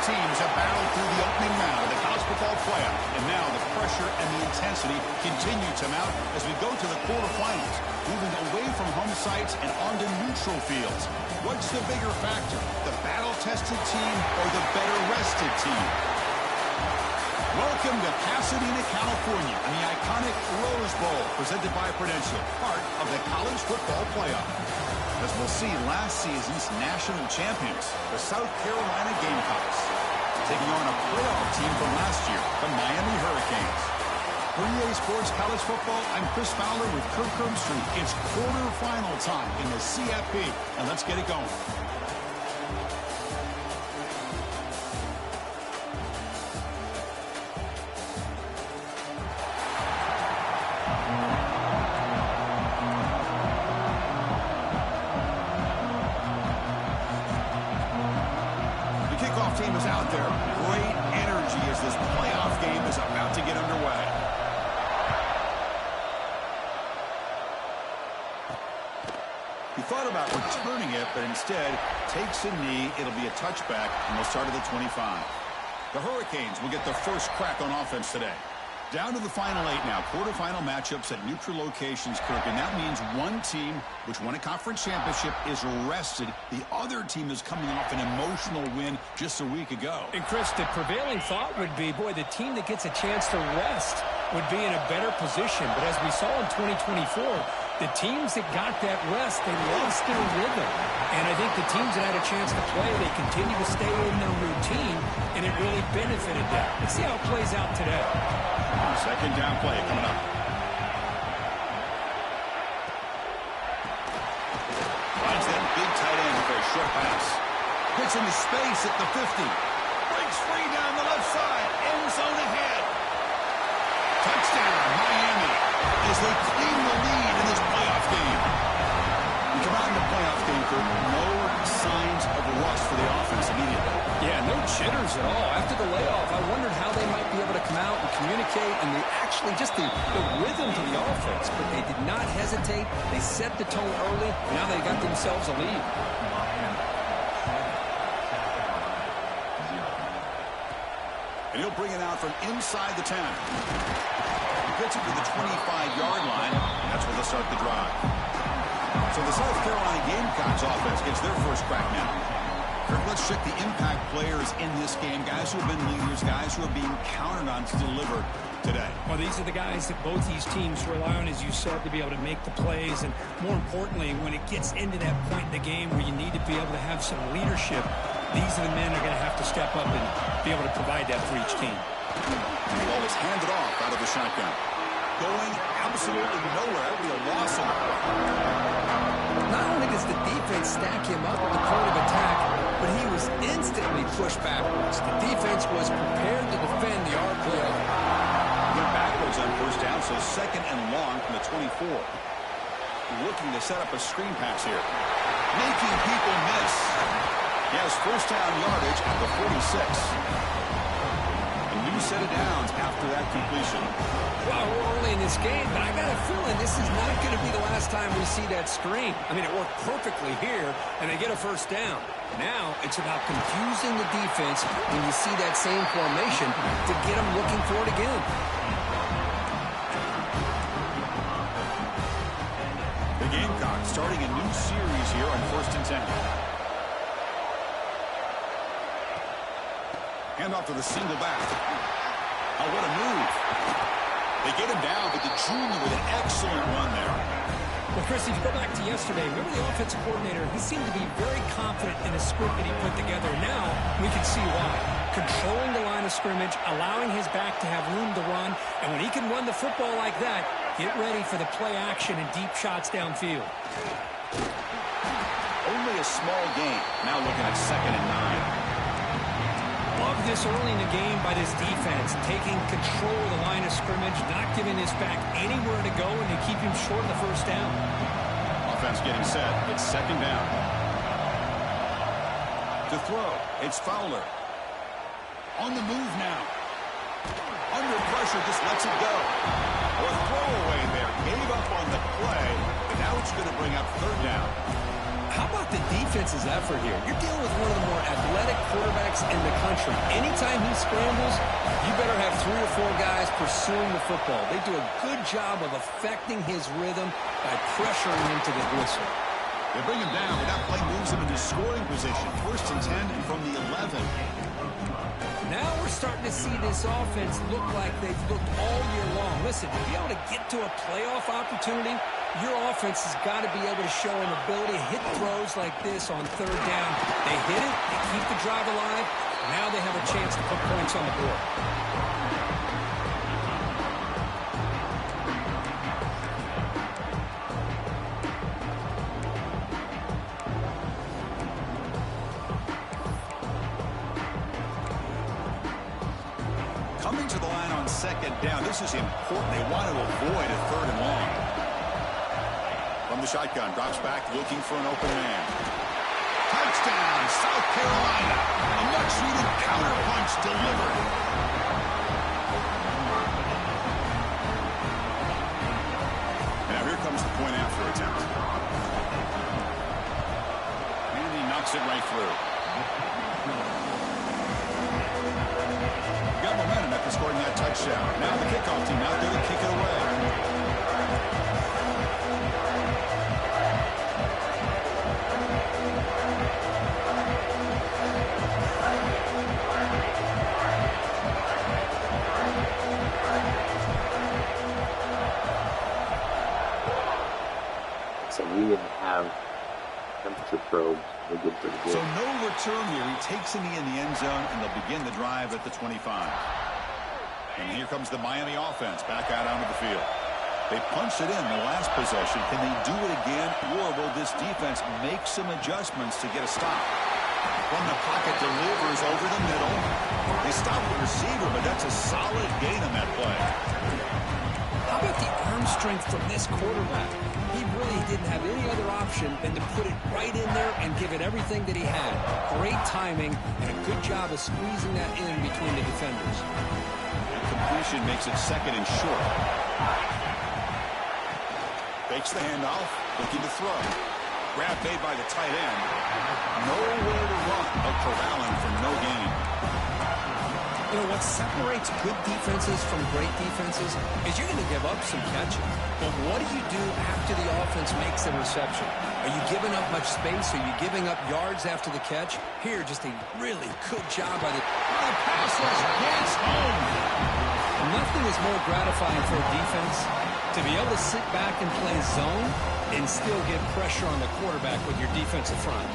teams have battled through the opening round of the college football playoff, and now the pressure and the intensity continue to mount as we go to the quarterfinals, moving away from home sites and onto neutral fields. What's the bigger factor, the battle-tested team or the better-rested team? Welcome to Pasadena, California, and the iconic Rose Bowl, presented by Prudential, part of the college football playoff. As we'll see, last season's national champions, the South Carolina Gamecocks, taking on a playoff team from last year, the Miami Hurricanes. For EA Sports College Football, I'm Chris Fowler with Kirk Herbstreit. It's quarterfinal time in the CFP, and let's get it going. Team is out there. Great energy as this playoff game is about to get underway. He thought about returning it, but instead takes a knee. It'll be a touchback, and they'll start at the 25. The Hurricanes will get the first crack on offense today. Down to the final 8 now. Quarterfinal matchups at neutral locations, Kirk. And that means one team, which won a conference championship, is rested. The other team is coming off an emotional win just a week ago. And, Chris, the prevailing thought would be, boy, the team that gets a chance to rest would be in a better position. But as we saw in 2024, the teams that got that rest, they lost their rhythm. And I think the teams that had a chance to play, they continue to stay in their routine, and it really benefited them. Let's see how it plays out today. Second down play coming up. Finds that big tight end for a short pass. Gets into space at the 50. Breaks free down the left side. End zone ahead. Touchdown, Miami, as they claim the lead in this playoff game. We come out in the playoff game, Kirk. No signs of rust for the offense immediately. Yeah, no jitters at all. After the layoff, I wondered how they might be able to come out and communicate and actually just the rhythm to the offense. But they did not hesitate. They set the tone early. Now they got themselves a lead. And he'll bring it out from inside the 10. He gets it to the 25-yard line, and that's where they'll start the drive. So the South Carolina Gamecocks offense gets their first crack now. Kirk, let's check the impact players in this game, guys who have been leaders, guys who are being counted on to deliver today. Well, these are the guys that both these teams rely on, as you said, to be able to make the plays. And more importantly, when it gets into that point in the game where you need to be able to have some leadership, these are the men that are going to have to step up and be able to provide that for each team. The ball is handed off out of the shotgun. Going absolutely nowhere. It'll be a loss of it. Not only does the defense stack him up at the point of attack, but he was instantly pushed backwards. The defense was prepared to defend the RPO. Went backwards on first down, so second and long from the 24. Looking to set up a screen pass here. Making people miss. He has first down yardage at the 46. A new set of downs after that completion. Well, we're early in this game, but I got a feeling this is not going to be the last time we see that screen. I mean, it worked perfectly here, and they get a first down. Now it's about confusing the defense when you see that same formation to get them looking for it again. The Gamecocks starting a new series here on 1st and 10. Hand off to the single back. Oh, what a move. They get him down, but the junior with an excellent run there. Well, Chris, if you go back to yesterday, remember the offensive coordinator, he seemed to be very confident in the script that he put together. Now we can see why. Controlling the line of scrimmage, allowing his back to have room to run, and when he can run the football like that, get ready for the play action and deep shots downfield. Only a small gain. Now looking at 2nd and 9. Love this early in the game by this defense, taking control of the line of scrimmage, not giving this back anywhere to go, and to keep him short of the first down. Offense getting set. It's 2nd down. To throw, it's Fowler. On the move now. Under pressure, just lets it go. Or a throwaway there. Gave up on the play, but now it's going to bring up 3rd down. How about the defense's effort here. You're dealing with one of the more athletic quarterbacks in the country. Anytime he scrambles, you better have 3 or 4 guys pursuing the football. They do a good job of affecting his rhythm by pressuring him to the whistle. They bring him down. That play moves him into scoring position. 1st and 10 from the 11. Now we're starting to see this offense look like they've looked all year long. Listen, to be able to get to a playoff opportunity, your offense has got to be able to show an ability to hit throws like this on 3rd down. They hit it, they keep the drive alive. Now they have a chance to put points on the board. Coming to the line on 2nd down. This is important. They want to avoid a 3rd and long. From the shotgun, drops back looking for an open man. Touchdown, South Carolina. A much-needed counter punch delivered. Now here comes the point after attempt. And he knocks it right through. Got momentum after scoring that touchdown. Now the kickoff team out there to kick it away. So we didn't have temperature probes. We're good for the good. So no return here. He takes a knee in the end zone, and they'll begin the drive at the 25. And here comes the Miami offense back out onto the field. They punched it in the last possession. Can they do it again, or will this defense make some adjustments to get a stop? From the pocket, delivers over the middle. They stop the receiver, but that's a solid gain on that play. How about the arm strength from this quarterback? He really didn't have any other option than to put it right in there and give it everything that he had. Great timing and a good job of squeezing that in between the defenders. And completion makes it 2nd and short. Fakes the handoff, looking to throw. Grab made by the tight end. Nowhere to run, but corralling for no gain. You know, what separates good defenses from great defenses is you're going to give up some catching. But what do you do after the offense makes the reception? Are you giving up much space? Are you giving up yards after the catch? Here, just a really good job by the pass rush gets home. Nothing is more gratifying for a defense to be able to sit back and play zone and still get pressure on the quarterback with your defensive front.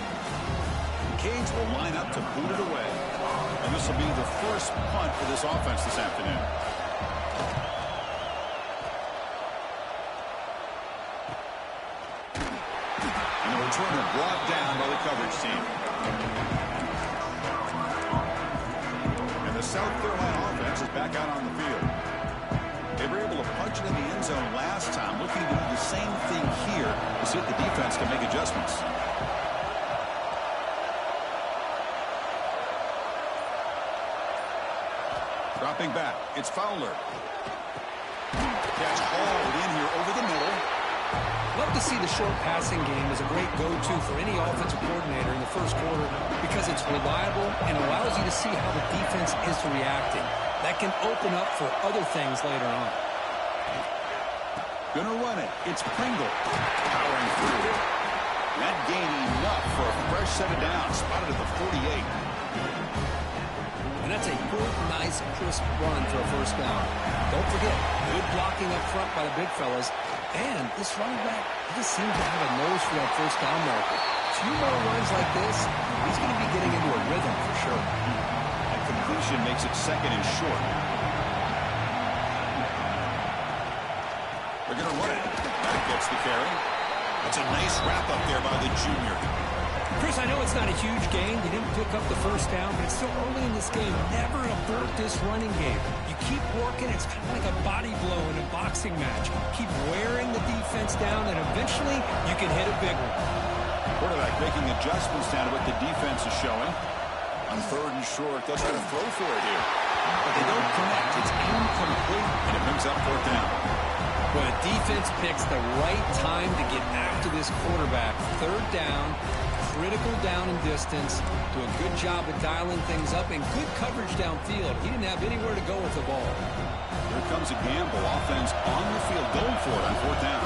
Canes will line up to boot it away. And this will be the first punt for this offense this afternoon. And the returner brought down by the coverage team. And the South Carolina offense is back out on the field. They were able to punch it in the end zone last time, looking to do the same thing here to see if the defense can make adjustments. Dropping back, it's Fowler. Catch hauled in here over the middle. Love to see the short passing game as a great go-to for any offensive coordinator in the first quarter because it's reliable and allows you to see how the defense is reacting. That can open up for other things later on. Gonna run it. It's Pringle. Powering through. That gained enough for a fresh set of downs. Spotted at the 48. And that's a good, nice, crisp run for a first down. Don't forget, good blocking up front by the big fellas. And this running back, he just seems to have a nose for that first down marker. A few more runs like this, he's going to be getting into a rhythm for sure. That completion makes it 2nd and short. They're going to run it. That gets the carry. That's a nice wrap up there by the junior. Chris, I know it's not a huge gain. You didn't pick up the first down, but it's still early in this game. Never abort this running game. You keep working. It's kind of like a body blow in a boxing match. Keep wearing the defense down, and eventually you can hit a big one. Quarterback making adjustments down to what the defense is showing. On 3rd and short, doesn't have to throw for it here. But they don't connect. It's incomplete, and it brings up 4th down. Well, the defense picks the right time to get after this quarterback. 3rd down. critical down and distance, do a good job of dialing things up, and good coverage downfield. He didn't have anywhere to go with the ball. Here comes a gamble. Offense on the field, going for it on 4th down.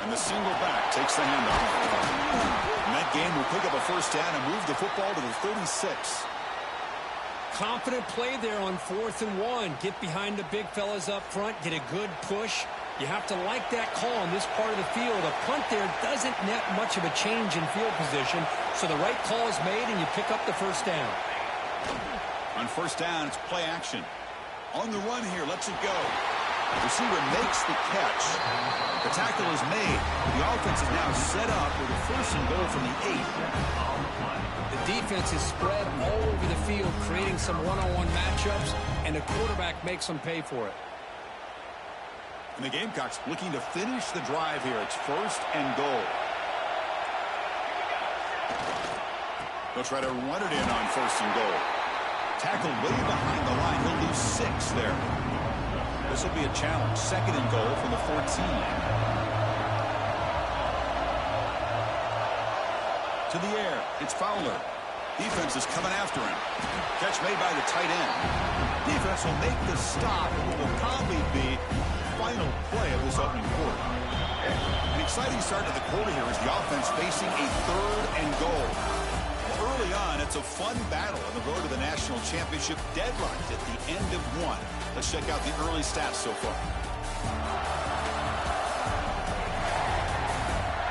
And the single back takes the handoff. And that game will pick up a 1st down and move the football to the 36. Confident play there on 4th and 1. Get behind the big fellas up front. Get a good push. You have to like that call on this part of the field. A punt there doesn't net much of a change in field position, so the right call is made and you pick up the 1st down. On 1st down, it's play action. On the run here, lets it go. The receiver makes the catch. The tackle is made. The offense is now set up with a 1st and goal from the 8. The defense is spread all over the field, creating some one-on-one matchups, and the quarterback makes them pay for it. And the Gamecocks looking to finish the drive here. It's 1st and goal. They'll try to run it in on 1st and goal. Tackled way behind the line. He'll lose 6 there. This will be a challenge. 2nd and goal from the 14. To the air. It's Fowler. Defense is coming after him. Catch made by the tight end. Defense will make the stop. It will probably be the final play of this opening quarter. An exciting start to the quarter here as the offense facing a 3rd and goal. Early on, it's a fun battle on the road to the national championship, deadlocked at the end of 1. Let's check out the early stats so far.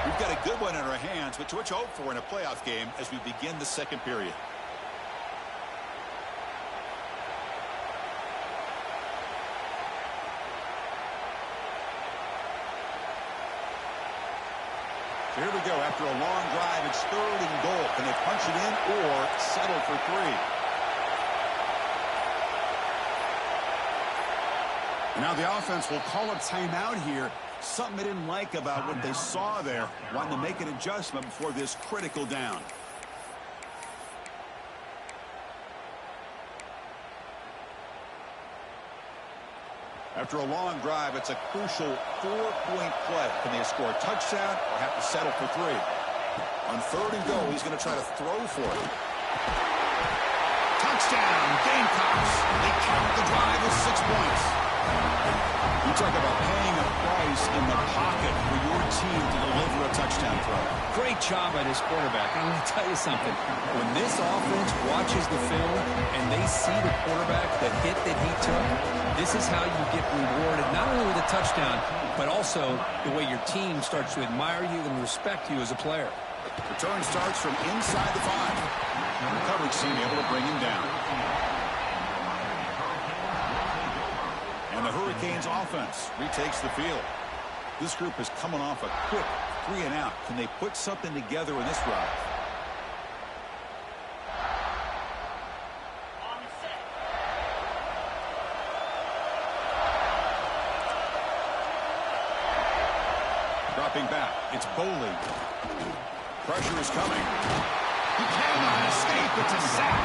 We've got a good one in our hands, but what you hope for in a playoff game as we begin the 2nd period. Here we go. After a long drive, it's 3rd and goal. Can they punch it in or settle for 3? And now the offense will call a timeout here. Something they didn't like about what they saw there. Wanting to make an adjustment before this critical down. After a long drive, it's a crucial 4-point play. Can they score a touchdown or have to settle for 3? On 3rd and goal, he's going to try to throw for it. Touchdown, Gamecocks. They count the drive with 6 points. You talk about paying a price in the pocket for your team to deliver a touchdown throw. Great job by this quarterback. I'm going to tell you something. When this offense watches the film and they see the quarterback, the hit that he took, this is how you get rewarded, not only with a touchdown, but also the way your team starts to admire you and respect you as a player. Return starts from inside the 5. The coverage team able to bring him down. And the Hurricanes offense retakes the field. This group is coming off a quick 3 and out. Can they put something together in this drive? Dropping back, it's Boley. Pressure is coming. He cannot escape. It's a sack.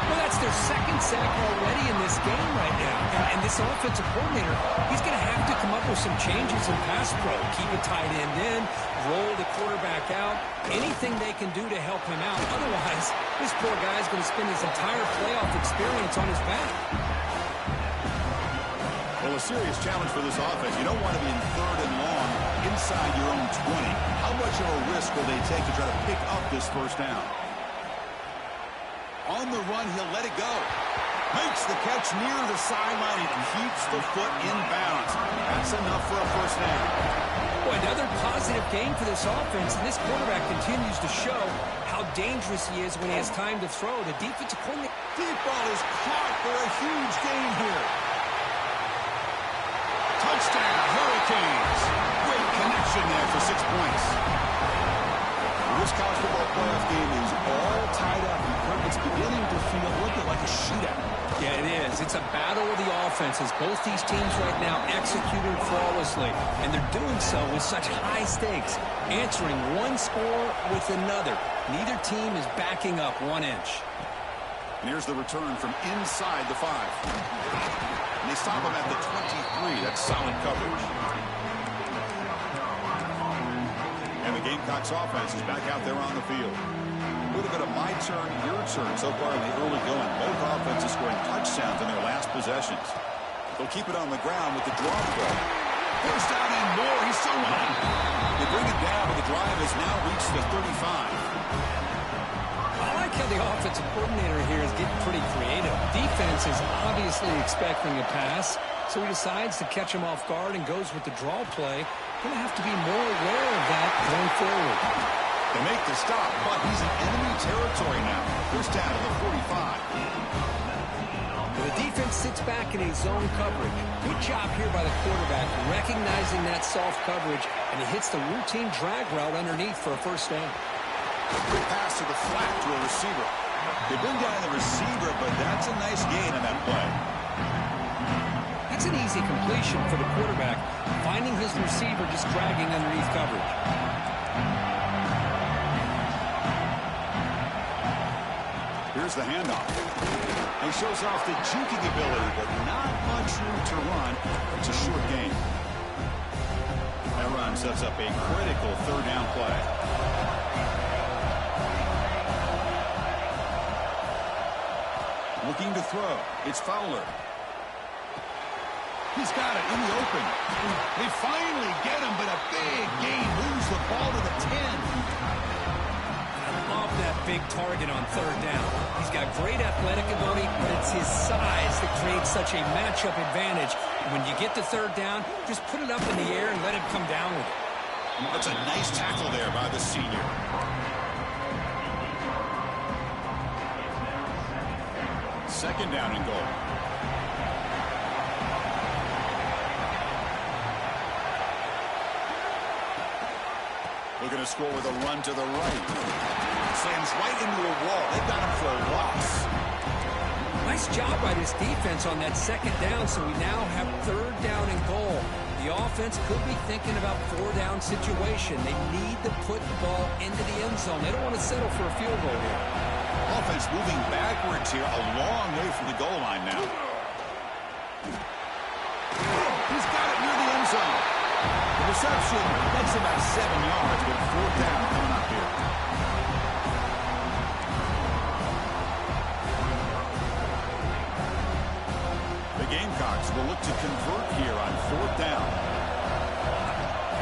Well, that's their 2nd sack already in this game right now. And this offensive coordinator, he's going to have to come up with some changes in pass pro. Keep a tight end in, roll the quarterback out, anything they can do to help him out. Otherwise, this poor guy's going to spend his entire playoff experience on his back. Well, a serious challenge for this offense. You don't want to be in 3rd and long inside your own 20. How much of a risk will they take to try to pick up this 1st down? On the run, he'll let it go. Makes the catch near the sideline and keeps the foot in bounds. That's enough for a 1st down. Boy, another positive game for this offense, and this quarterback continues to show how dangerous he is when he has time to throw. The defensive coordinator. Deep ball is caught for a huge gain here. Touchdown, Hurricanes. Great connection there for 6 points. This college football playoff game is all tied up. It's beginning to feel a little bit like a shootout. Yeah, it is. It's a battle of the offenses. Both these teams right now executing flawlessly, and they're doing so with such high stakes, answering one score with another. Neither team is backing up 1 inch. And here's the return from inside the 5. And they stop him at the 23. That's solid coverage. The Gamecocks offense is back out there on the field. A little bit of my turn, your turn so far in the early going. Both offenses scoring touchdowns in their last possessions. They'll keep it on the ground with the draw play. First down and more. He's still running. They bring it down, but the drive has now reached the 35. I like how the offensive coordinator here is getting pretty creative. Defense is obviously expecting a pass, so he decides to catch him off guard and goes with the draw play. Going to have to be more aware of that going forward. They make the stop, but he's in enemy territory now. First down to the 45. The defense sits back in a zone coverage. Good job here by the quarterback, recognizing that soft coverage, and he hits the routine drag route underneath for a first down. Quick pass to the flat to a receiver. They bring down the receiver, but that's a nice gain on that play. That's an easy completion for the quarterback, finding his receiver just dragging underneath coverage. Here's the handoff. He shows off the juking ability, but not much room to run. It's a short game. That run sets up a critical third down play. Looking to throw. It's Fowler. He's got it in the open. They finally get him, but a big gain moves the ball to the 10. That big target on third down. He's got great athletic ability, but it's his size that creates such a matchup advantage. When you get to third down, just put it up in the air and let him come down with it. That's a nice tackle there by the senior. Second down and goal. Looking to score with a run to the right. Slams right into a wall. They've got him for a loss. Nice job by this defense on that second down, so we now have third down and goal. The offense could be thinking about four-down situation. They need to put the ball into the end zone. They don't want to settle for a field goal here. Offense moving backwards here, a long way from the goal line now. He's got it near the end zone. The reception makes about 7 yards, but fourth down coming up here. Gamecocks will look to convert here on fourth down.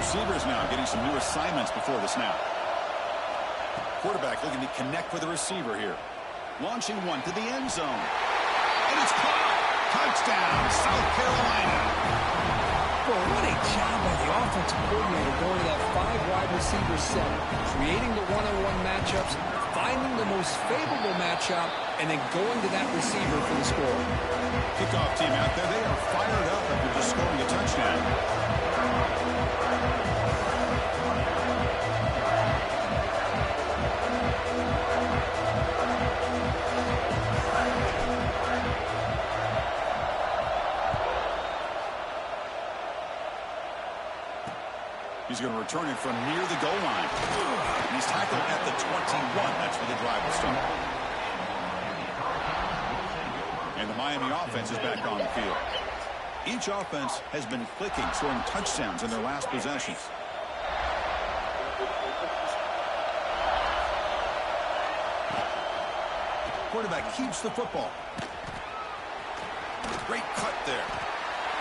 Receivers now getting some new assignments before the snap. Quarterback looking to connect with the receiver here. Launching one to the end zone. And it's caught. Touchdown, South Carolina. Well, what a job by the offensive coordinator going to that five-wide receiver set, creating the one-on-one matchups, finding the most favorable matchup, and then going to that receiver for the score. Kickoff team out there, they are fired up after just scoring a touchdown. He's going to return it from near the goal line. He's tackled at the 21. That's where the drive will start. And the Miami offense is back on the field. Each offense has been clicking, scoring touchdowns in their last possessions. Quarterback keeps the football. Great cut there.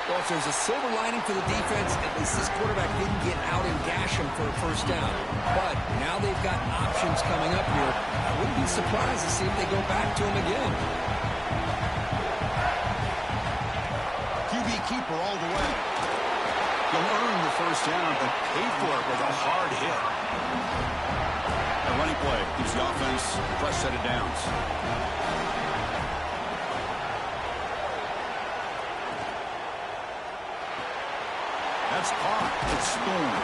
Well, if there's a silver lining for the defense, at least this quarterback didn't get out and gash him for a first down. But now they've got options coming up here. I wouldn't be surprised to see if they go back to him again. QB keeper all the way. He'll earn the first down, but pay for it with a hard hit. A running play keeps the offense fresh set of downs. That's caught. It's Storm.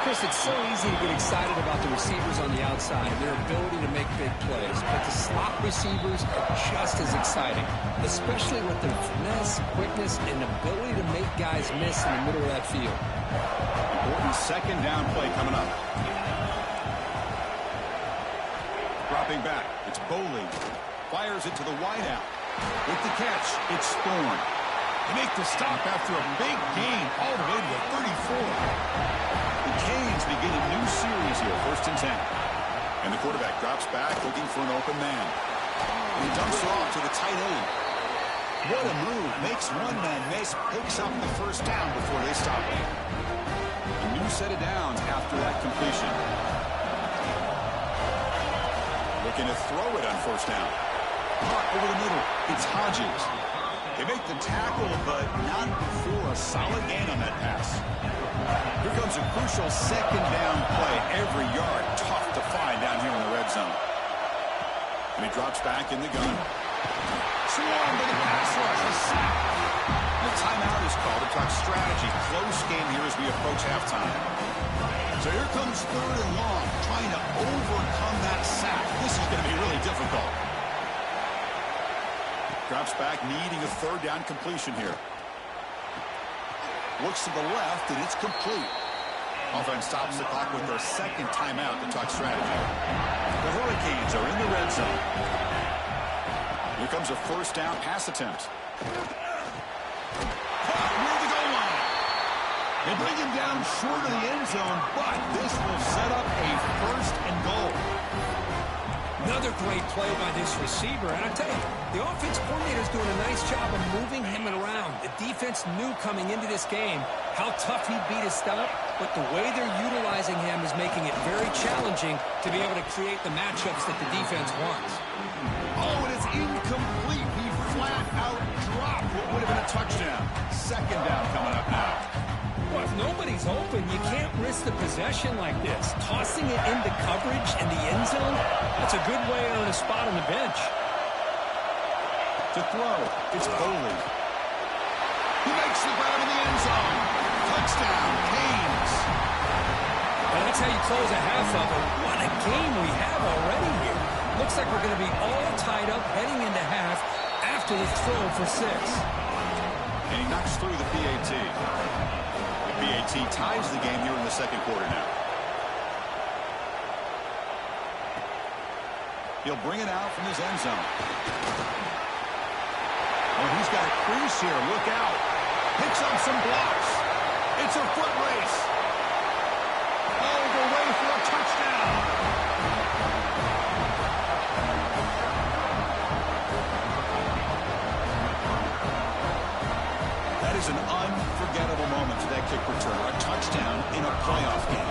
Chris, it's so easy to get excited about the receivers on the outside and their ability to make big plays, but the slot receivers are just as exciting, especially with their finesse, quickness, and ability to make guys miss in the middle of that field. Important second down play coming up. Dropping back. It's Boley. Fires it to the wideout. With the catch, it's Thorne. They make the stop after a big gain all the way to the 34. The Canes begin a new first and 10. And the quarterback drops back looking for an open man. And he dumps it off to the tight end. What a move. Makes one man miss. Picks up the first down before they stop it. A new set of downs after that completion. Looking to throw it on first down. Caught over the middle. It's Hodges. They make the tackle, but not before a solid gain on that pass. Here comes a crucial second down play. Every yard tough to find down here in the red zone. And he drops back in the gun. Swarmed by the pass rush. A sack. The timeout is called to talk strategy. Close game here as we approach halftime. So here comes third and long, trying to overcome that sack. This is going to be really difficult. Drops back, needing a third down completion here. Looks to the left, and it's complete. Offense stops the clock with their second timeout to talk strategy. The Hurricanes are in the red zone. Here comes a first down pass attempt. Caught near the goal line. They bring him down short of the end zone, but this will set up a first and goal. Another great play by this receiver. And I tell you, the offense coordinator is doing a nice job of moving him around. The defense knew coming into this game how tough he'd be to stop, but the way they're utilizing him is making it very challenging to be able to create the matchups that the defense wants. Oh, and it's incomplete. He flat out dropped what would have been a touchdown. Second down coming up now. Well, if nobody's open, you can't risk the possession like this. Tossing it into coverage in the end zone, that's a good way to earn a spot on the bench. To throw, it's Foley. He makes the grab in the end zone. Touchdown, Canes. Well, that's how you close a half of it. What a game we have already here. Looks like we're going to be all tied up heading into half after the throw for 6. And he knocks through the PAT. PAT ties the game here in the second quarter now. He'll bring it out from his end zone. Oh, he's got a crease here. Look out. Picks up some blocks. It's a foot race. All the way for a touchdown. That is an unforgettable moment for that kick returner. A touchdown in a playoff game.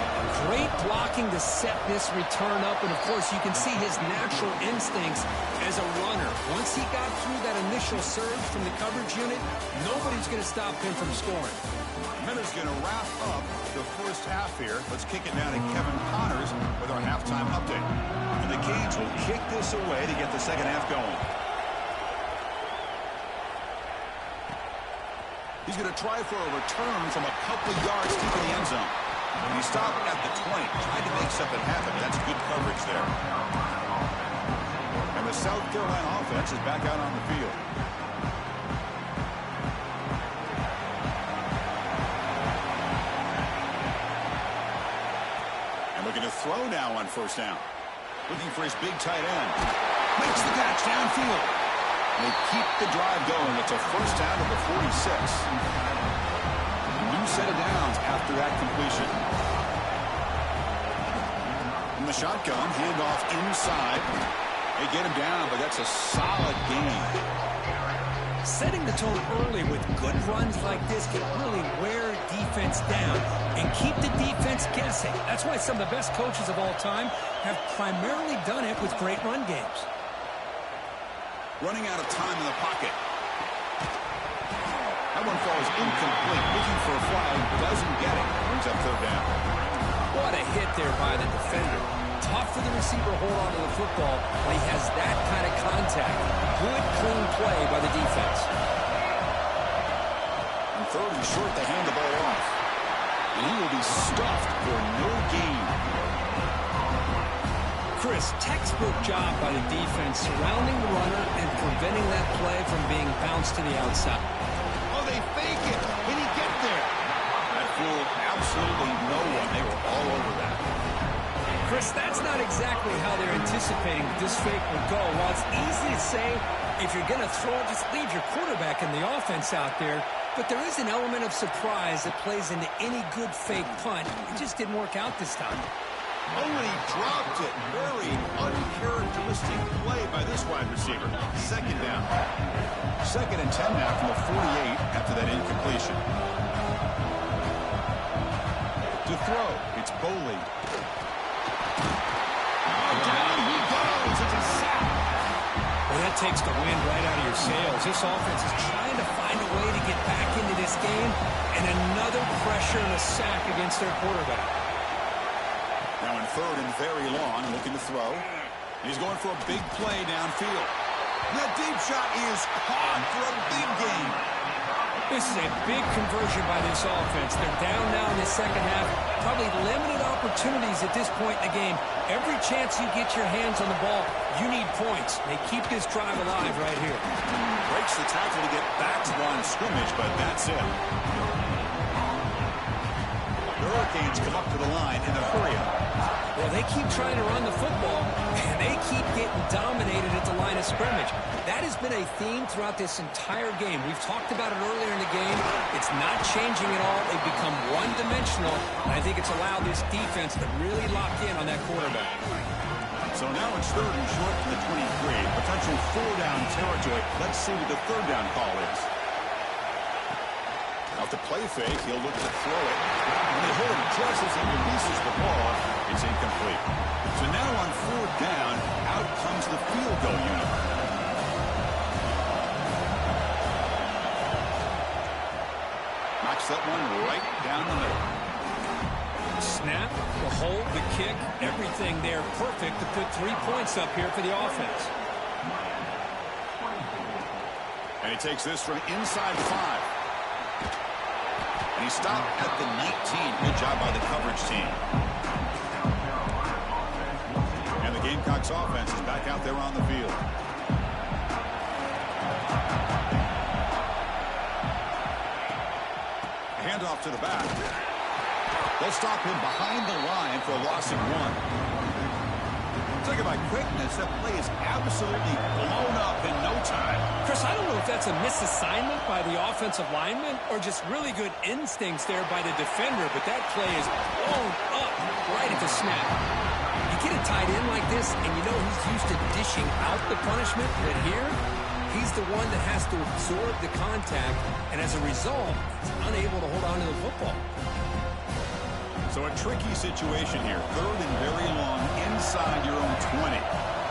Great blocking to set this return up, and of course you can see his natural instincts as a runner. Once he got through that initial surge from the coverage unit, nobody's going to stop him from scoring. Miller's going to wrap up the first half here. Let's kick it now to Kevin Connors with our halftime update. And the Canes will kick this away to get the second half going. He's going to try for a return from a couple of yards deep in the end zone. And he stopped at the 20, tried to make something happen. That's good coverage there. And the South Carolina offense is back out on the field. And looking to throw now on first down. Looking for his big tight end. Makes the catch downfield. And they keep the drive going. It's a first down at the 46. New set of downs after that completion. In the shotgun, handoff inside. They get him down, but that's a solid gain. Setting the tone early with good runs like this can really wear defense down and keep the defense guessing. That's why some of the best coaches of all time have primarily done it with great run games. Running out of time in the pocket. That one falls incomplete. Looking for a flag. Doesn't get it. Brings up third down. What a hit there by the defender. Tough for the receiver to hold on to the football when he has that kind of contact. Good, clean play by the defense. And third and short, they hand the ball off. And he will be stuffed for no gain. Chris, textbook job by the defense surrounding the runner and preventing that play from being bounced to the outside. Oh, they fake it. Can he get there? That fooled absolutely no one. They were all over that. Chris, that's not exactly how they're anticipating this fake will go. While it's easy to say, if you're going to throw it, just leave your quarterback and the offense out there. But there is an element of surprise that plays into any good fake punt. It just didn't work out this time. Oh, and he dropped it. Very uncharacteristic play by this wide receiver. Second down. 2nd and 10 now from the 48 after that incompletion. To throw, it's Boley. Oh, down he goes. It's a sack. Well, that takes the wind right out of your sails. This offense is trying to find a way to get back into this game, and another pressure and a sack against their quarterback. Now in 3rd and very long, looking to throw. He's going for a big play downfield. That deep shot is caught for a big gain. This is a big conversion by this offense. They're down now in the second half. Probably limited opportunities at this point in the game. Every chance you get your hands on the ball, you need points. They keep this drive alive right here. Breaks the tackle to get back to line of scrimmage, but that's it. The Hurricanes come up to the line in a hurry-up. Well, they keep trying to run the football, and they keep getting dominated at the line of scrimmage. That has been a theme throughout this entire game. We've talked about it earlier in the game. It's not changing at all. They've become one-dimensional, and I think it's allowed this defense to really lock in on that quarterback. So now it's 3rd and short from the 23. Potential 4-down territory. Let's see what the 3rd down call is. Off the play fake, he'll look to throw it. And they hit him just as he releases the ball. It's incomplete. So now on 4th down, out comes the field goal unit. Knocks that one right down the middle. Snap, the hold, the kick, everything there perfect to put 3 points up here for the offense. And he takes this from inside the 5. And he stopped at the 19. Good job by the coverage team. And the Gamecocks offense is back out there on the field. Handoff to the back. They'll stop him behind the line for a loss of 1. Talking about quickness, that play is absolutely blown up in no time. Chris, I don't know if that's a misassignment by the offensive lineman or just really good instincts there by the defender, but that play is blown up right at the snap. You get a tight end like this, and you know he's used to dishing out the punishment, but here, he's the one that has to absorb the contact, and as a result, he's unable to hold on to the football. So a tricky situation here. 3rd and very long inside your own 20.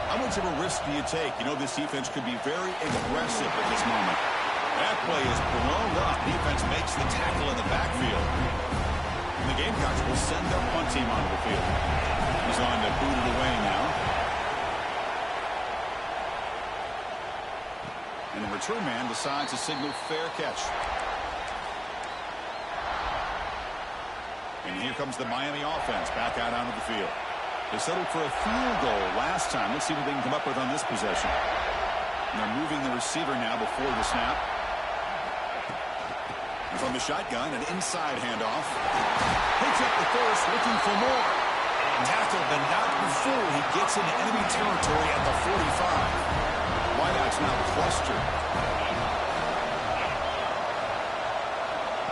How much of a risk do you take? You know this defense could be very aggressive at this moment. That play is blown up. Defense makes the tackle in the backfield. And the Gamecocks will send their punt team onto the field. He's on to boot it away now. And the return man decides to signal fair catch. And here comes the Miami offense back out onto the field. They settled for a field goal last time. Let's see what they can come up with on this possession. And they're moving the receiver now before the snap. And from the shotgun, an inside handoff. Picks up the first, looking for more. Tackled, but not before he gets into enemy territory at the 45. Wideouts now clustered.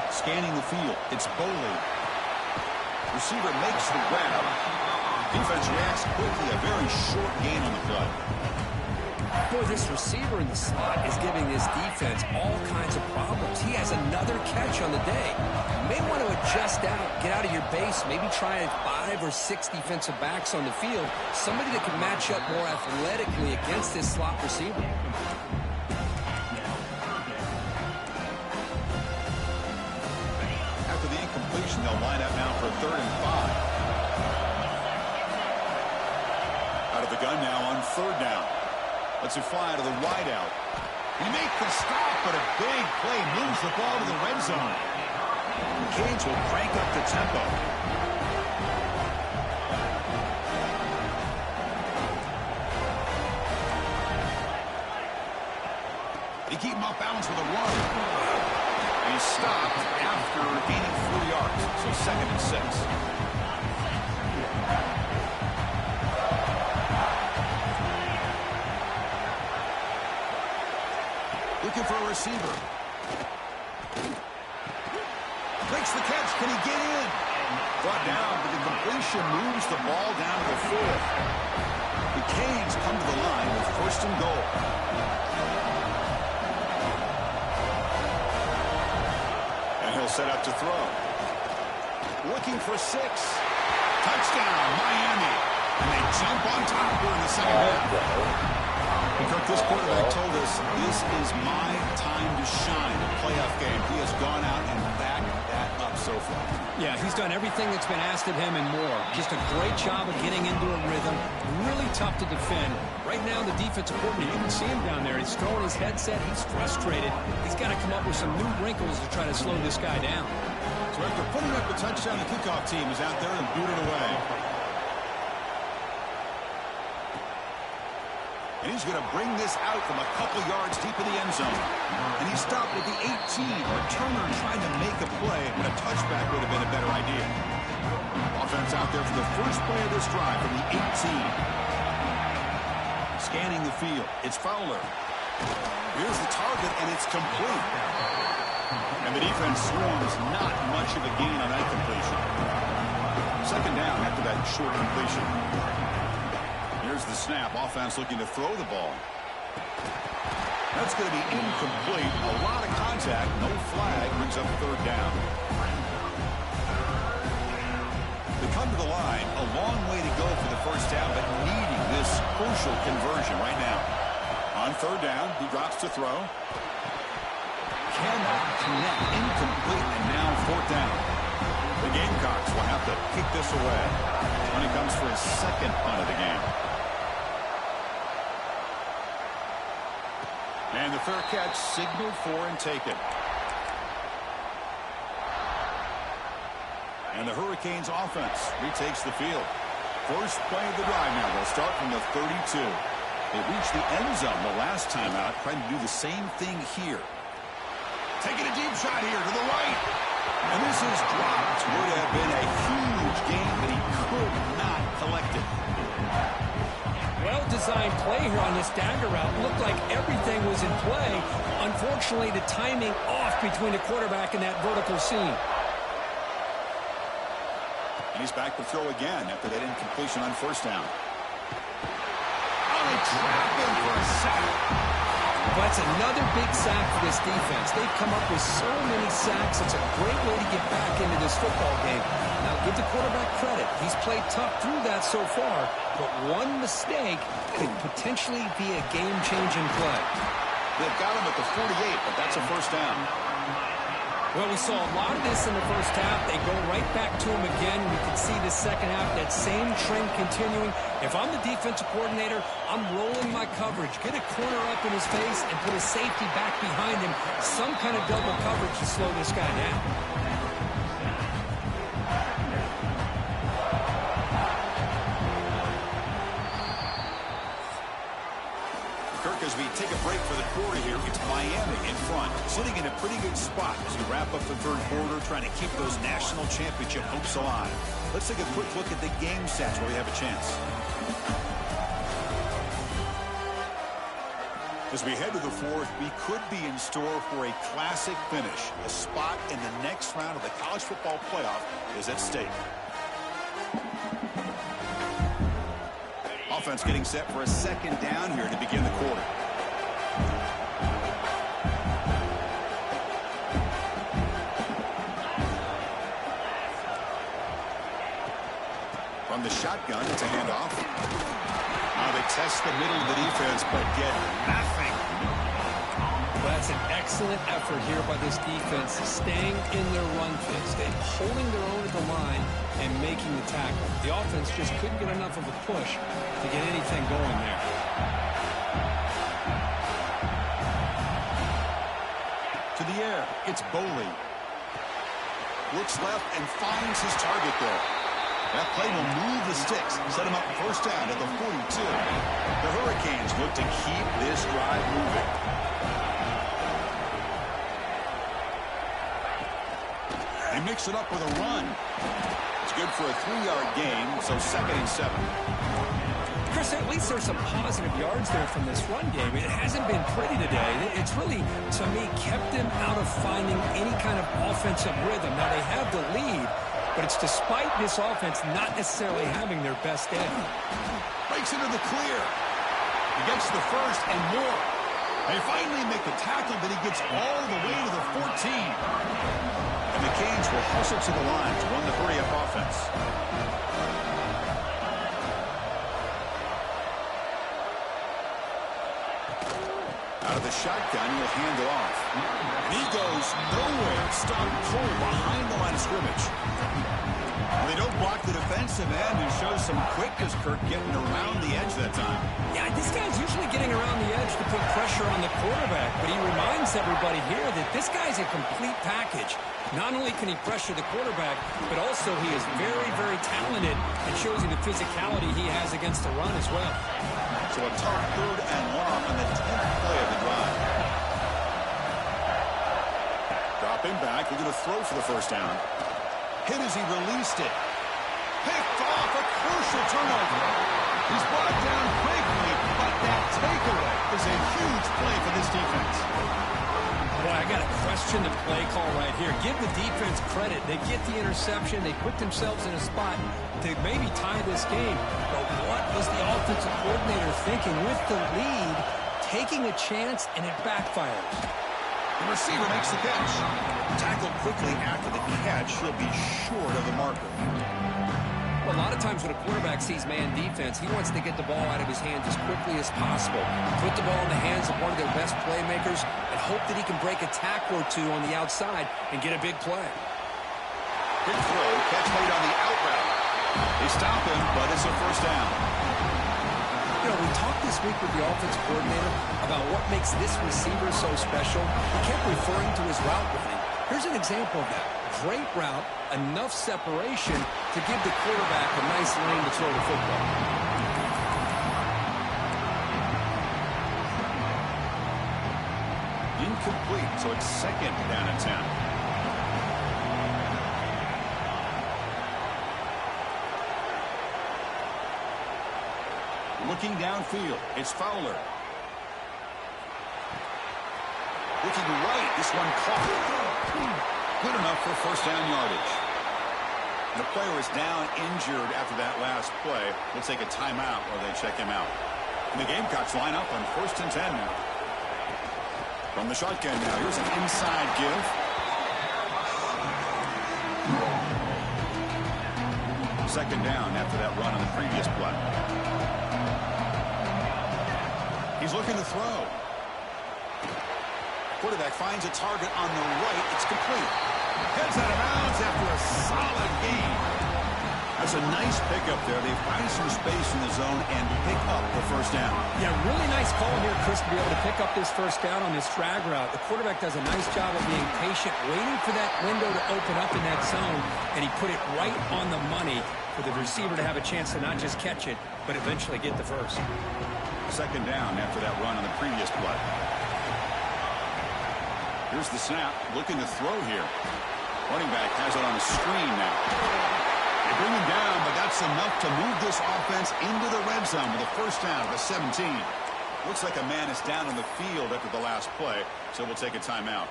Scanning the field, it's Boley. Receiver makes the grab. Defense reacts quickly. A very short gain on the play. Boy, this receiver in the slot is giving this defense all kinds of problems. He has another catch on the day. You may want to adjust out, get out of your base, maybe try 5 or 6 defensive backs on the field. Somebody that can match up more athletically against this slot receiver. After the incompletion, they'll line up now for 3rd and 5. Out of the gun now on 3rd down. Let's it fly to the wideout. He makes the stop, but a big play moves the ball to the red zone. The Canes will crank up the tempo. They keep him off balance with a run. He's stopped after gaining 4 yards, so 2nd and 6. Looking for a receiver. Makes the catch. Can he get in? Brought down with the completion moves the ball down to the 4. The Canes come to the line with 1st and goal. And he'll set up to throw. Looking for 6. Touchdown, Miami. And they jump on top here in the second half. And Kirk, this quarterback told us this is my time to shine, a playoff game. He has gone out and backed that up so far. Yeah, he's done everything that's been asked of him and more. Just a great job of getting into a rhythm. Really tough to defend. Right now, the defensive coordinator, you can see him down there. He's throwing his headset. He's frustrated. He's got to come up with some new wrinkles to try to slow this guy down. So after putting up the touchdown, the kickoff team is out there and booted away. And he's going to bring this out from a couple yards deep in the end zone. And he stopped at the 18. Returner trying to make a play, but a touchback would have been a better idea. Offense out there for the first play of this drive from the 18. Scanning the field. It's Fowler. Here's the target, and it's complete. And the defense swarms not much of a gain on that completion. 2nd down after that short completion. Here's the snap. Offense looking to throw the ball. That's going to be incomplete. A lot of contact. No flag. Brings up 3rd down. They come to the line. A long way to go for the 1st down, but needing this crucial conversion right now. On 3rd down, he drops to throw. Cannot connect. Incomplete, and now 4th down. The Gamecocks will have to kick this away when it comes for his 2nd punt of the game. And the fair catch signaled for and taken. And the Hurricanes offense retakes the field. First play of the drive now. They'll start from the 32. They reached the end zone the last time out, trying to do the same thing here. Taking a deep shot here to the right. And this is dropped. Would have been a huge game, but he could not collect it. Well-designed play here on this dagger route. Looked like everything was in play. Unfortunately, the timing off between the quarterback and that vertical seam. And he's back to throw again after that incompletion on 1st down. Oh, they trap him for a sack. Well, that's another big sack for this defense. They've come up with so many sacks. It's a great way to get back into this football game. Now, give the quarterback credit. He's played tough through that so far, but one mistake could potentially be a game-changing play. They've got him at the 48, but that's a 1st down. Well, we saw a lot of this in the 1st half. They go right back to him again. We can see the 2nd half, that same trend continuing. If I'm the defensive coordinator, I'm rolling my coverage. Get a corner up in his face and put a safety back behind him. Some kind of double coverage to slow this guy down. As we take a break for the quarter here, it's Miami in front, sitting in a pretty good spot as we wrap up the 3rd quarter, trying to keep those national championship hopes alive. Let's take a quick look at the game stats where we have a chance. As we head to the 4th, we could be in store for a classic finish. A spot in the next round of the college football playoff is at stake. Offense getting set for a 2nd down here to begin the quarter. From the shotgun, it's a handoff. Now they test the middle of the defense, but get nothing. Well, that's an excellent effort here by this defense, staying in their run fits, holding their own at the line and making the tackle. The offense just couldn't get enough of a push to get anything going there. To the air, it's Boley. Looks left and finds his target there. That play will move the sticks, set him up 1st down at the 42. The Hurricanes look to keep this drive moving. They mix it up with a run. It's good for a 3-yard gain, so 2nd and 7. Chris, at least there's some positive yards there from this run game. It hasn't been pretty today. It's really, to me, kept them out of finding any kind of offensive rhythm. Now, they have the lead, but it's despite this offense not necessarily having their best day. Breaks into the clear. He gets the first and more. They finally make the tackle, but he gets all the way to the 14. And the Canes will hustle to the line to run the hurry-up offense. Out of the shotgun, he'll hand it off. And he goes nowhere. Stop cold behind the line of scrimmage. They don't block the defensive end and show some quickness, Kirk, getting around the edge that time. Yeah, this guy's usually getting around the edge to put pressure on the quarterback, but he reminds everybody here that this guy's a complete package. Not only can he pressure the quarterback, but also he is very, very talented and shows you the physicality he has against the run as well. So a tough 3rd and long on the 10th play of the drive. Dropping back, looking to throw for the first down. Hit as he released it. Picked off, a crucial turnover. He's brought down quickly, but that takeaway is a huge play for this defense. Boy, I got to question the play call right here. Give the defense credit. They get the interception. They put themselves in a spot to maybe tie this game. But what was the offensive coordinator thinking with the lead, taking a chance, and it backfires? The receiver makes the catch. Tackled quickly after the catch. He'll be short of the marker. Well, a lot of times when a quarterback sees man defense, he wants to get the ball out of his hands as quickly as possible. Put the ball in the hands of one of their best playmakers and hope that he can break a tackle or two on the outside and get a big play. Big throw. Catch made on the out route. They stop him, but it's a first down. You know, we talked this week with the offensive coordinator about what makes this receiver so special. He kept referring to his route running. Here's an example of that. Great route, enough separation to give the quarterback a nice lane to throw the football. Incomplete, so it's 2nd down and 10. Looking downfield, it's Fowler. Looking right, this one caught. Good enough for first down yardage. The player is down injured after that last play. They'll take a timeout while they check him out. And the Gamecocks line up on 1st and 10 now. From the shotgun now, here's an inside give. Second down after that run on the previous play. He's looking to throw. Quarterback finds a target on the right. It's complete. Heads out of bounds after a solid gain. That's a nice pickup there. They find some space in the zone and pick up the first down. Yeah, really nice call here, Chris, to be able to pick up this first down on this drag route. The quarterback does a nice job of being patient, waiting for that window to open up in that zone, and he put it right on the money for the receiver to have a chance to not just catch it, but eventually get the first. Second down after that run on the previous play. Here's the snap, looking to throw here. Running back has it on a screen now. They bring him down, but that's enough to move this offense into the red zone with a first down at the 17. Looks like a man is down on the field after the last play, so we'll take a timeout.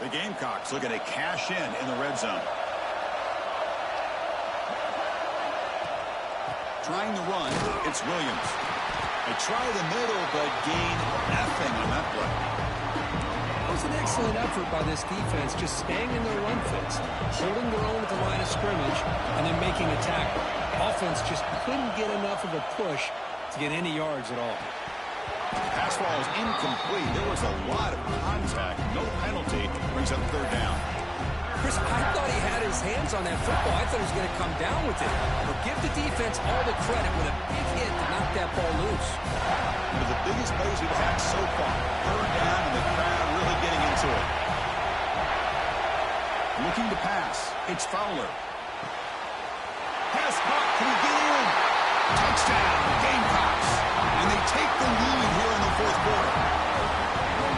The Gamecocks looking to cash in the red zone. Trying to run, it's Williams. They try the middle, but gain nothing on that play. It was an excellent effort by this defense, just staying in their run fits, holding their own at the line of scrimmage, and then making a tackle. Offense just couldn't get enough of a push to get any yards at all. Pass ball is incomplete. There was a lot of contact. No penalty. Brings up third down. Chris, I thought he had his hands on that football. I thought he was going to come down with it. But give the defense all the credit with a big hit to knock that ball loose. One of the biggest plays we've had so far. Third down and the crowd really getting into it. Looking to pass. It's Fowler. Pass caught. Can he get in? Touchdown, Gamecocks. And they take the lead here in the fourth quarter.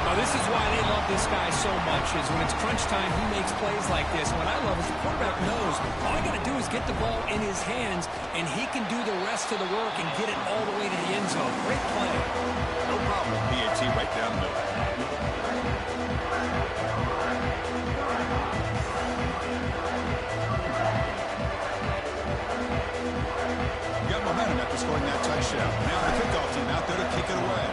Now, this is why they love this guy so much, is when it's crunch time, he makes plays like this. What I love is the quarterback knows all I got to do is get the ball in his hands, and he can do the rest of the work and get it all the way to the end zone. Great play. No problem. PAT right down the middle. You got momentum after scoring that touchdown. Now the kickoff team out there to kick it away.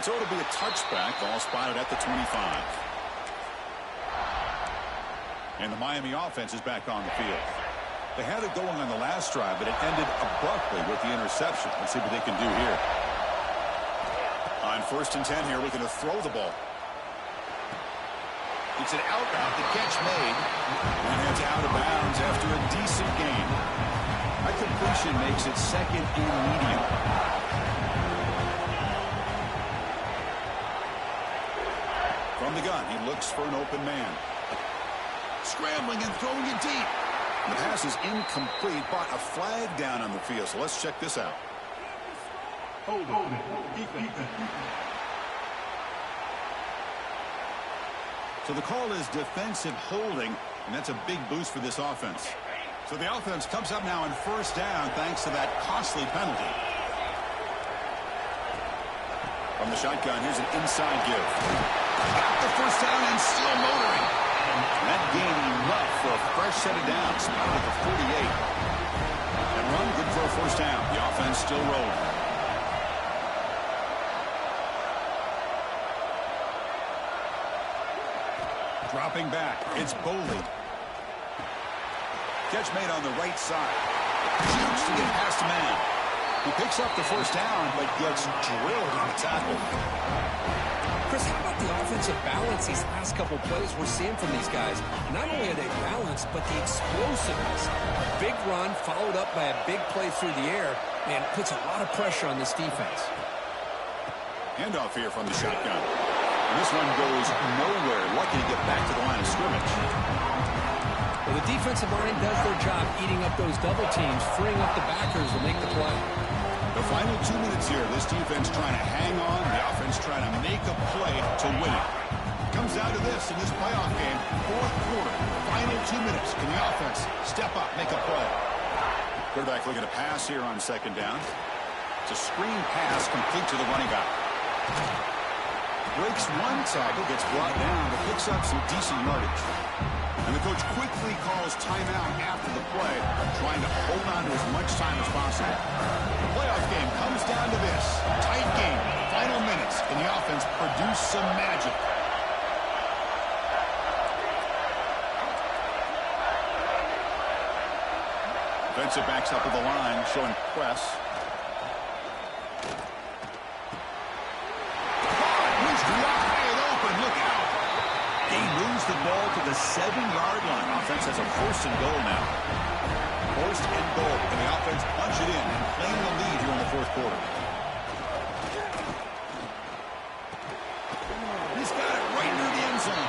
So it'll be a touchback, ball spotted at the 25. And the Miami offense is back on the field. They had it going on the last drive, but it ended abruptly with the interception. Let's see what they can do here. On 1st and 10 here, looking to throw the ball. It's an out route, the catch made. And it's out of bounds after a decent gain. That completion makes it 2nd and medium. From the gun, he looks for an open man. Scrambling and throwing it deep. The pass is incomplete, but a flag down on the field. So let's check this out. So the call is defensive holding, and that's a big boost for this offense. So the offense comes up now on 1st down thanks to that costly penalty. From the shotgun, here's an inside give. Got the 1st down and still motoring. And that gain enough for a fresh set of downs. Spotted at the 48. And run good for a 1st down. The offense still rolling. Dropping back. It's Boley. Catch made on the right side. Shoots to get past the man. He picks up the 1st down, but gets drilled on the tackle. Chris, how about the offensive balance these last couple plays we're seeing from these guys? Not only are they balanced, but the explosiveness. A big run followed up by a big play through the air, and puts a lot of pressure on this defense. Handoff here from the shotgun. And this one goes nowhere. Lucky to get back to the line of scrimmage. Well, the defensive line does their job eating up those double teams, freeing up the backers to make the play. The final 2 minutes here. This defense trying to hang on. The offense trying to make a play to win it. Comes down to this in this playoff game. 4th quarter. Final 2 minutes. Can the offense step up, make a play? Quarterback looking to pass here on 2nd down. It's a screen pass complete to the running back. Breaks one tackle, gets brought down, but picks up some decent yardage. And the coach quickly calls timeout after the play, trying to hold on to as much time as possible. The playoff game comes down to this. Tight game, final minutes, and the offense produce some magic. Defensive backs up with the line, showing press. The ball to the 7-yard line. Offense has a 1st and goal now. 1st and goal. And the offense punch it in and claim the lead here in the 4th quarter. He's got it right near the end zone.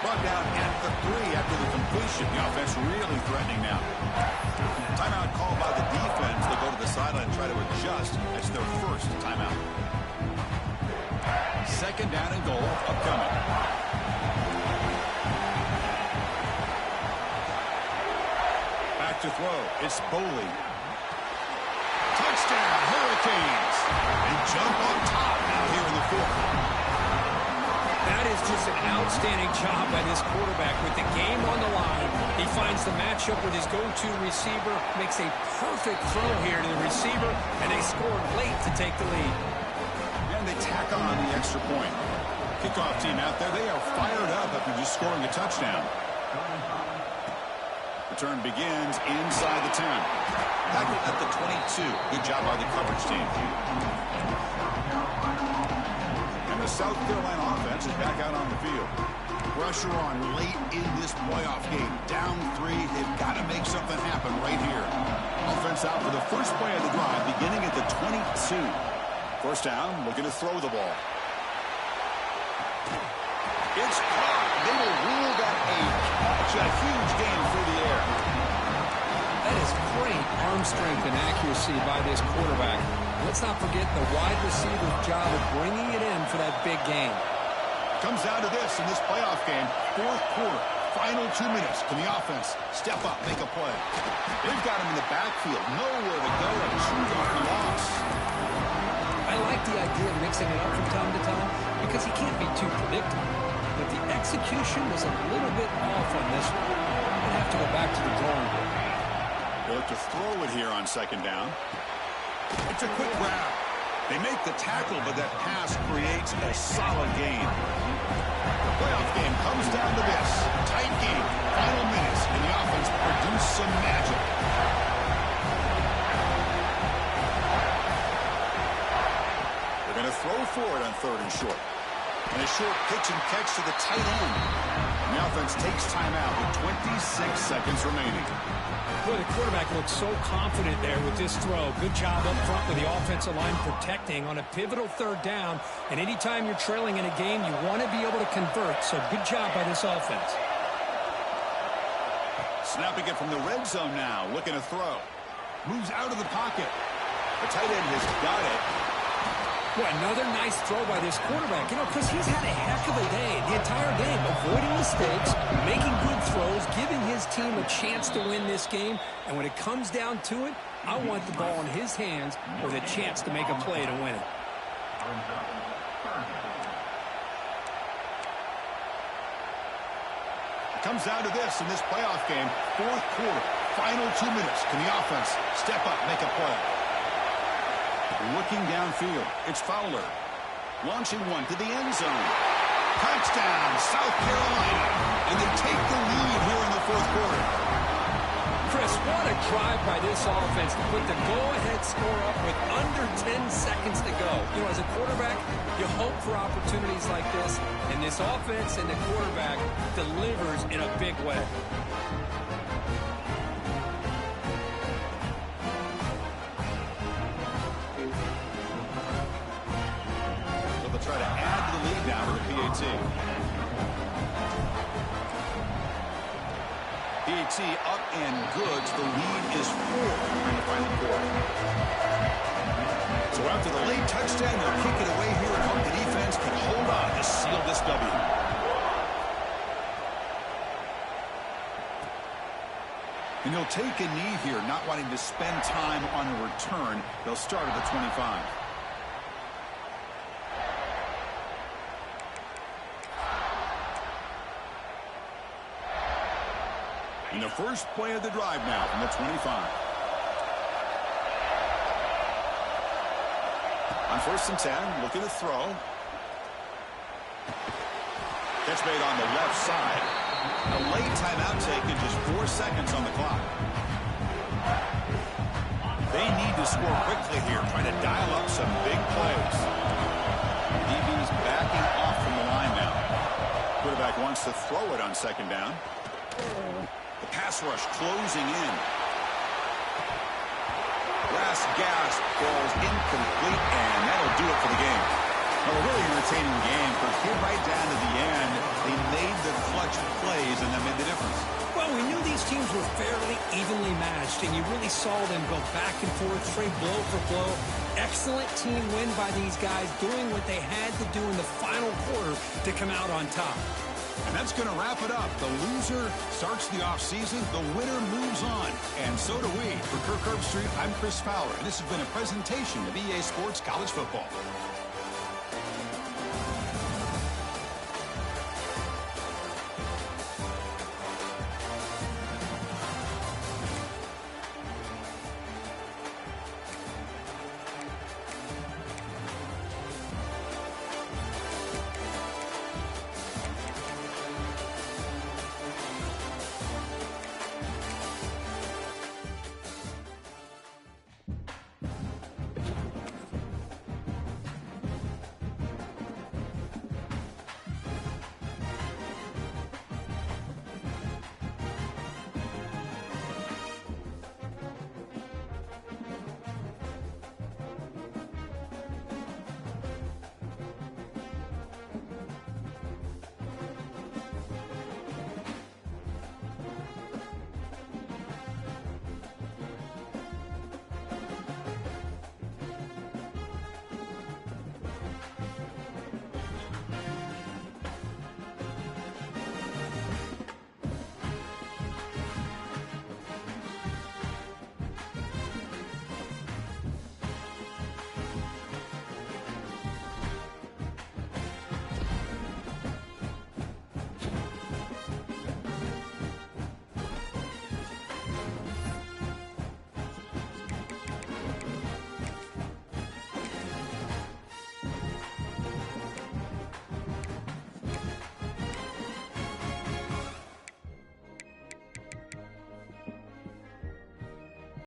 Brought down at the 3 after the completion. The offense really threatening now. Timeout called by the defense. They'll go to the sideline and try to adjust. That's their 1st timeout. 2nd down and goal upcoming. To throw. It's Boley. Touchdown, Hurricanes. They jump on top now here in the 4th. That is just an outstanding job by this quarterback with the game on the line. He finds the matchup with his go-to receiver, makes a perfect throw here to the receiver, and they scored late to take the lead. And they tack on the extra point. Kickoff team out there, they are fired up after just scoring a touchdown. Return begins inside the 10. Tackled at the 22. Good job by the coverage team. And the South Carolina offense is back out on the field. Pressure on late in this playoff game. Down 3. They've got to make something happen right here. Offense out for the first play of the drive, beginning at the 22. 1st down, looking to throw the ball. It's caught. They will rule that a catch. A huge gain through the air. That is great arm strength and accuracy by this quarterback. Let's not forget the wide receiver's job of bringing it in for that big gain. Comes down to this in this playoff game. 4th quarter. Final 2 minutes. Can the offense step up, make a play? They've got him in the backfield. Nowhere to go. A true loss. I like the idea of mixing it up from time to time because he can't be too predictable. but the execution was a little bit off on this one. We'll have to go back to the drawing board. They'll look to throw it here on second down. It's a quick grab. They make the tackle, but that pass creates a solid gain. The playoff game comes down to this. Tight game, final minutes, and the offense produced some magic. They're going to throw for it on 3rd and short. And a short pitch and catch to the tight end. And the offense takes time out with 26 seconds remaining. Boy, the quarterback looks so confident there with this throw. Good job up front with the offensive line protecting on a pivotal 3rd down. And anytime you're trailing in a game, you want to be able to convert. So good job by this offense. Snapping it from the red zone now. Looking to throw. Moves out of the pocket. The tight end has got it. Boy, another nice throw by this quarterback, because he's had a heck of a day the entire game, avoiding mistakes, making good throws, giving his team a chance to win this game. And when it comes down to it, I want the ball in his hands with a chance to make a play to win it. It comes down to this in this playoff game. 4th quarter, final 2 minutes. Can the offense step up, make a play? Looking downfield, it's Fowler. Launching one to the end zone. Touchdown, South Carolina. And they take the lead here in the 4th quarter. Chris, what a drive by this offense to put the go-ahead score up with under 10 seconds to go. As a quarterback, you hope for opportunities like this, and this offense and the quarterback delivers in a big way. Try to add to the lead now with the PAT. PAT up and good. So the lead is 4 in the final quarter. So after the late touchdown, they'll kick it away here and hope the defense can hold on to seal this W. And they'll take a knee here, not wanting to spend time on a return. They'll start at the 25. In the first play of the drive now from the 25. On 1st and 10, looking to throw. Catch made on the left side. A late timeout taken, just 4 seconds on the clock. They need to score quickly here, trying to dial up some big plays. DB's backing off from the line now. Quarterback wants to throw it on 2nd down. The pass rush closing in. Last gasp falls incomplete, and that'll do it for the game. Well, a really entertaining game, because here right down to the end, they made the clutch plays, and that made the difference. Well, we knew these teams were fairly evenly matched, and you really saw them go back and forth, trade blow for blow. Excellent team win by these guys, doing what they had to do in the final quarter to come out on top. And that's going to wrap it up. The loser starts the offseason. The winner moves on. And so do we. For Kirk Herbstreit, I'm Chris Fowler. And this has been a presentation of EA Sports College Football.